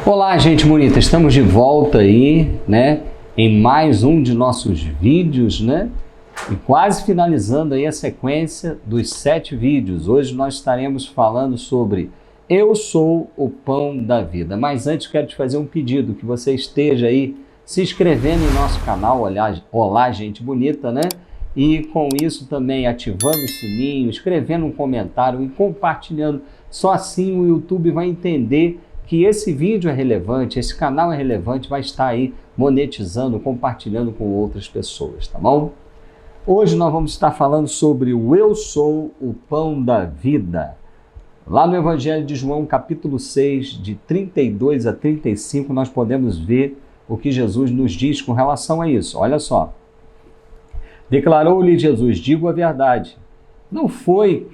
Olá, gente bonita, estamos de volta aí, em mais um de nossos vídeos, e quase finalizando aí a sequência dos 7 vídeos. Hoje nós estaremos falando sobre Eu Sou o Pão da Vida. Mas antes quero te fazer um pedido, que você esteja aí se inscrevendo em nosso canal, Olá, gente bonita, E com isso também ativando o sininho, escrevendo um comentário e compartilhando. Só assim o YouTube vai entender que esse vídeo é relevante, esse canal é relevante, vai estar aí monetizando, compartilhando com outras pessoas, tá bom? Hoje nós vamos estar falando sobre o Eu Sou o Pão da Vida. Lá no Evangelho de João, capítulo 6, de 32 a 35, nós podemos ver o que Jesus nos diz com relação a isso. Olha só. Declarou-lhe Jesus: digo a verdade, não foi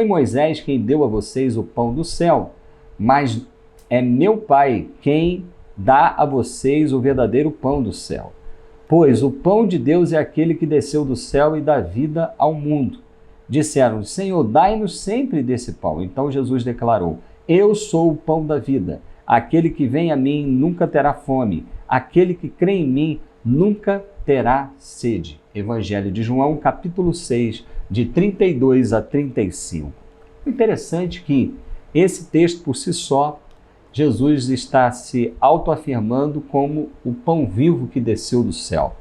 Moisés quem deu a vocês o pão do céu, mas é meu Pai quem dá a vocês o verdadeiro pão do céu. Pois o pão de Deus é aquele que desceu do céu e dá vida ao mundo. Disseram: Senhor, dai-nos sempre desse pão. Então Jesus declarou: Eu sou o pão da vida. Aquele que vem a mim nunca terá fome. Aquele que crê em mim nunca terá sede. Evangelho de João, capítulo 6, de 32 a 35. Interessante que esse texto por si só, Jesus está se autoafirmando como o pão vivo que desceu do céu.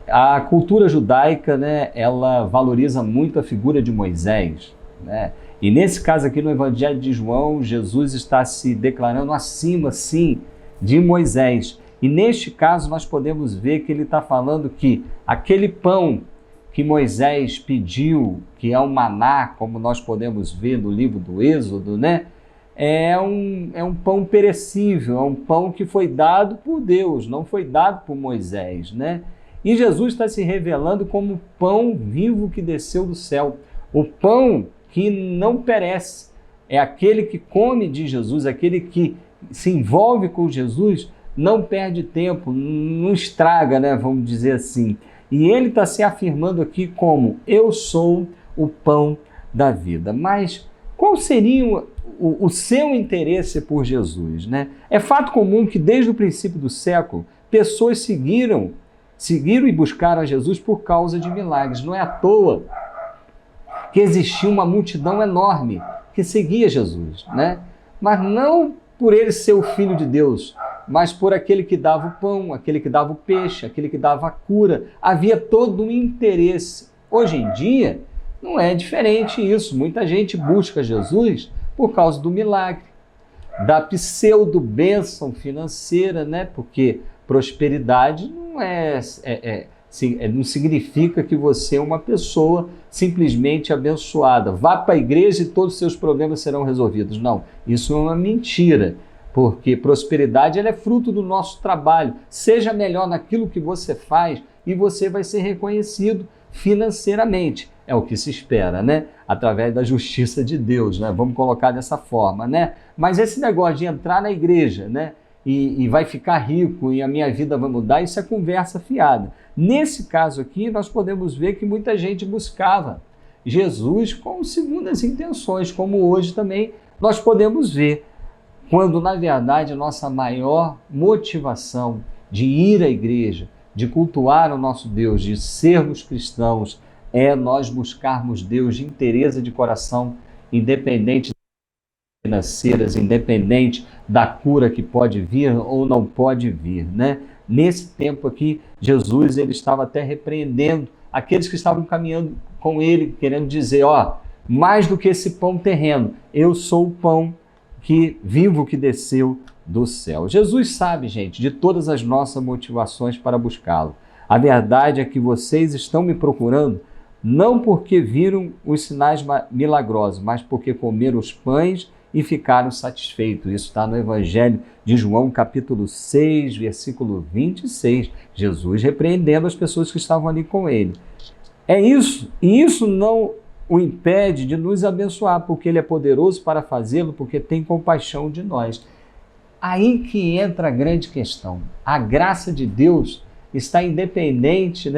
A cultura judaica, ela valoriza muito a figura de Moisés, E nesse caso aqui no Evangelho de João, Jesus está se declarando acima, sim, de Moisés. E neste caso nós podemos ver que ele está falando que aquele pão que Moisés pediu, que é o maná, como nós podemos ver no livro do Êxodo, é um pão perecível, é um pão que foi dado por Deus, não foi dado por Moisés, E Jesus está se revelando como o pão vivo que desceu do céu, o pão que não perece, é aquele que come de Jesus, aquele que se envolve com Jesus, não perde tempo, não estraga, vamos dizer assim. E ele está se afirmando aqui como: eu sou o pão da vida. Mas qual seria o seu interesse por Jesus? É fato comum que desde o princípio do século, pessoas seguiram e buscaram a Jesus por causa de milagres. Não é à toa que existia uma multidão enorme que seguia Jesus, Mas não por ele ser o Filho de Deus, mas por aquele que dava o pão, aquele que dava o peixe, aquele que dava a cura. Havia todo um interesse. Hoje em dia, não é diferente isso. Muita gente busca Jesus por causa do milagre, da pseudo-bênção financeira, Porque prosperidade não significa que você é uma pessoa simplesmente abençoada. Vá para a igreja e todos os seus problemas serão resolvidos. Não, isso é uma mentira. Porque prosperidade ela é fruto do nosso trabalho. Seja melhor naquilo que você faz e você vai ser reconhecido financeiramente. É o que se espera, Através da justiça de Deus, Vamos colocar dessa forma, Mas esse negócio de entrar na igreja, E vai ficar rico e a minha vida vai mudar, isso é conversa fiada. Nesse caso aqui, nós podemos ver que muita gente buscava Jesus com segundas intenções, como hoje também nós podemos ver. Quando, na verdade, a nossa maior motivação de ir à igreja, de cultuar o nosso Deus, de sermos cristãos, é nós buscarmos Deus de inteireza de coração, independente das financeiras, independente da cura que pode vir ou não pode vir, Nesse tempo aqui, Jesus ele estava até repreendendo aqueles que estavam caminhando com ele, querendo dizer, mais do que esse pão terreno, eu sou o pão vivo que desceu do céu. Jesus sabe, gente, de todas as nossas motivações para buscá-lo. A verdade é que vocês estão me procurando não porque viram os sinais milagrosos, mas porque comeram os pães e ficaram satisfeitos. Isso está no Evangelho de João, capítulo 6, versículo 26. Jesus repreendendo as pessoas que estavam ali com ele. É isso, e isso não o impede de nos abençoar, porque ele é poderoso para fazê-lo, porque tem compaixão de nós. Aí que entra a grande questão. A graça de Deus está independente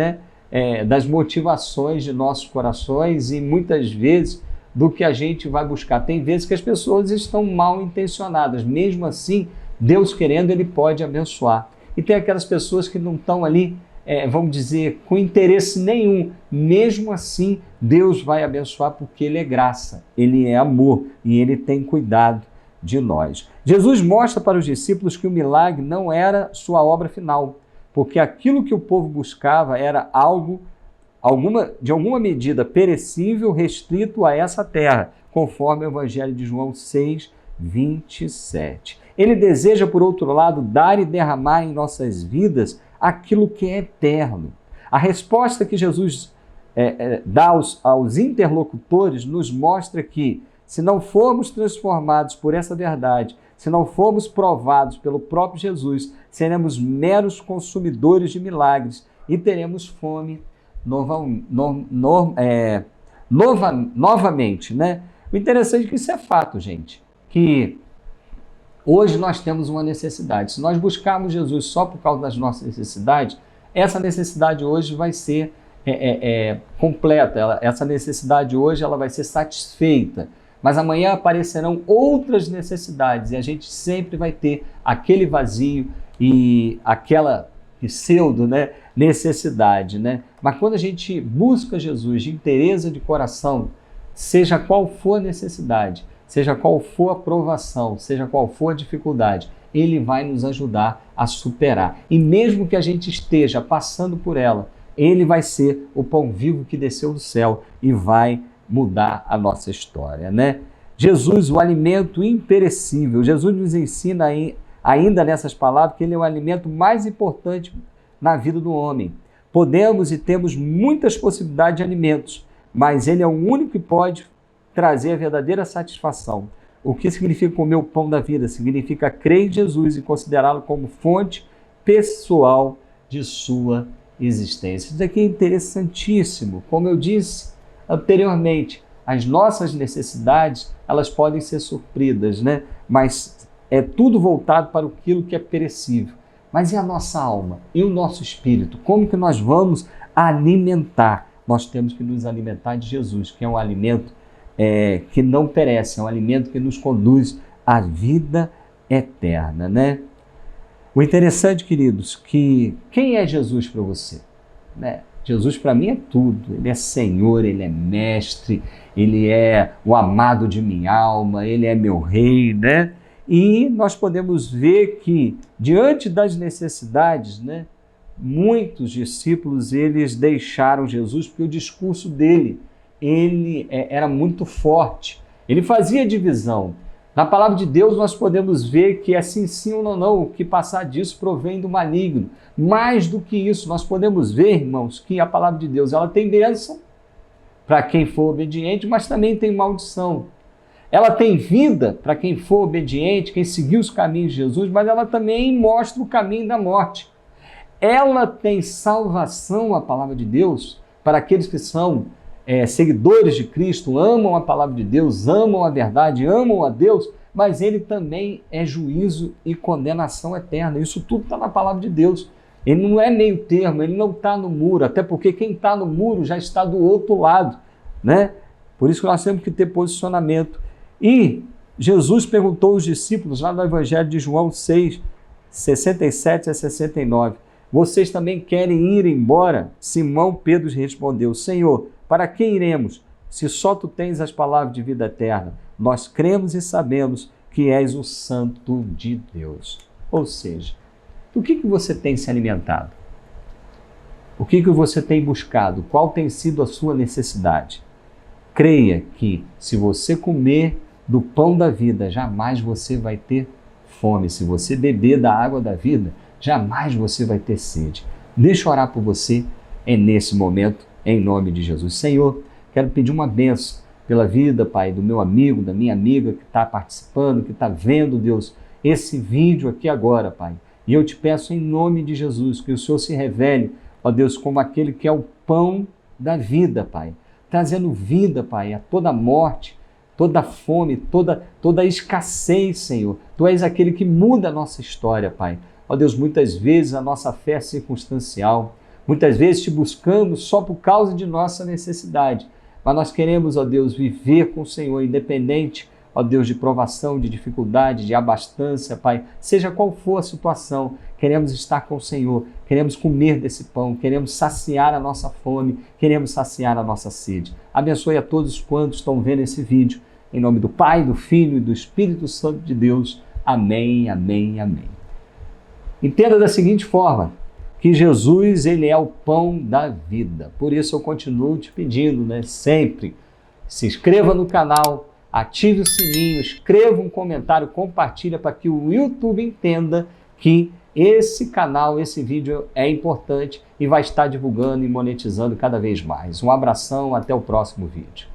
das motivações de nossos corações e muitas vezes do que a gente vai buscar. Tem vezes que as pessoas estão mal intencionadas, mesmo assim, Deus querendo, Ele pode abençoar. E tem aquelas pessoas que não estão ali, vamos dizer, com interesse nenhum. Mesmo assim, Deus vai abençoar porque Ele é graça, Ele é amor e Ele tem cuidado de nós. Jesus mostra para os discípulos que o milagre não era sua obra final, porque aquilo que o povo buscava era algo, de alguma medida perecível, restrito a essa terra, conforme o Evangelho de João 6, 27. Ele deseja, por outro lado, dar e derramar em nossas vidas aquilo que é eterno. A resposta que Jesus dá aos interlocutores nos mostra que, se não formos transformados por essa verdade, se não formos provados pelo próprio Jesus, seremos meros consumidores de milagres e teremos fome novamente, né? O interessante é que isso é fato, gente, que hoje nós temos uma necessidade. Se nós buscarmos Jesus só por causa das nossas necessidades, essa necessidade hoje vai ser completa, essa necessidade hoje ela vai ser satisfeita. Mas amanhã aparecerão outras necessidades e a gente sempre vai ter aquele vazio e aquela pseudo, necessidade, né? Mas quando a gente busca Jesus de inteireza de coração, seja qual for a necessidade, seja qual for a provação, seja qual for a dificuldade, Ele vai nos ajudar a superar. E mesmo que a gente esteja passando por ela, Ele vai ser o pão vivo que desceu do céu e vai mudar a nossa história, né? Jesus, o alimento imperecível. Jesus nos ensina ainda nessas palavras que Ele é o alimento mais importante na vida do homem. Podemos e temos muitas possibilidades de alimentos, mas Ele é o único que pode trazer a verdadeira satisfação. O que significa comer o pão da vida? Significa crer em Jesus e considerá-lo como fonte pessoal de sua existência. Isso aqui é interessantíssimo. Como eu disse anteriormente, as nossas necessidades, elas podem ser supridas, né? Mas é tudo voltado para aquilo que é perecível. Mas e a nossa alma? E o nosso espírito? Como que nós vamos alimentar? Nós temos que nos alimentar de Jesus, que é um alimento que não perece, é um alimento que nos conduz à vida eterna, né? O interessante, queridos, que quem é Jesus para você? Né? Jesus para mim é tudo. Ele é Senhor, Ele é Mestre, Ele é o amado de minha alma, Ele é meu Rei, né? E nós podemos ver que, diante das necessidades, né, muitos discípulos, eles deixaram Jesus porque o discurso dele, ele era muito forte. Ele fazia divisão. Na palavra de Deus nós podemos ver que assim sim ou não, o que passar disso provém do maligno. Mais do que isso, nós podemos ver, irmãos, que a palavra de Deus ela tem bênção para quem for obediente, mas também tem maldição. Ela tem vida para quem for obediente, quem seguir os caminhos de Jesus, mas ela também mostra o caminho da morte. Ela tem salvação, a palavra de Deus, para aqueles que são seguidores de Cristo, amam a palavra de Deus, amam a verdade, amam a Deus, mas ele também é juízo e condenação eterna. Isso tudo está na palavra de Deus. Ele não é meio termo, ele não está no muro, até porque quem está no muro já está do outro lado, né? Por isso que nós temos que ter posicionamento. E Jesus perguntou aos discípulos, lá no Evangelho de João 6, 67 a 69, vocês também querem ir embora? Simão Pedro respondeu, Senhor, para que iremos, se só Tu tens as palavras de vida eterna? Nós cremos e sabemos que és o Santo de Deus. Ou seja, do que você tem se alimentado? O que você tem buscado? Qual tem sido a sua necessidade? Creia que se você comer do pão da vida, jamais você vai ter fome. Se você beber da água da vida, jamais você vai ter sede. Deixa eu orar por você nesse momento, em nome de Jesus. Senhor, quero pedir uma bênção pela vida, Pai, do meu amigo, da minha amiga que está participando, que está vendo, Deus, esse vídeo aqui agora, Pai. E eu te peço em nome de Jesus que o Senhor se revele, ó Deus, como aquele que é o pão da vida, Pai. Trazendo vida, Pai, a toda morte, toda fome, toda escassez, Senhor. Tu és aquele que muda a nossa história, Pai. Ó Deus, muitas vezes a nossa fé é circunstancial, muitas vezes te buscamos só por causa de nossa necessidade, mas nós queremos, ó Deus, viver com o Senhor, independente, ó Deus, de provação, de dificuldade, de abastança, Pai, seja qual for a situação, queremos estar com o Senhor, queremos comer desse pão, queremos saciar a nossa fome, queremos saciar a nossa sede. Abençoe a todos quantos estão vendo esse vídeo, em nome do Pai, do Filho e do Espírito Santo de Deus. Amém, amém, amém. Entenda da seguinte forma, que Jesus, ele é o pão da vida. Por isso eu continuo te pedindo, sempre, se inscreva no canal, ative o sininho, escreva um comentário, compartilha para que o YouTube entenda que esse canal, esse vídeo é importante e vai estar divulgando e monetizando cada vez mais. Um abração, até o próximo vídeo.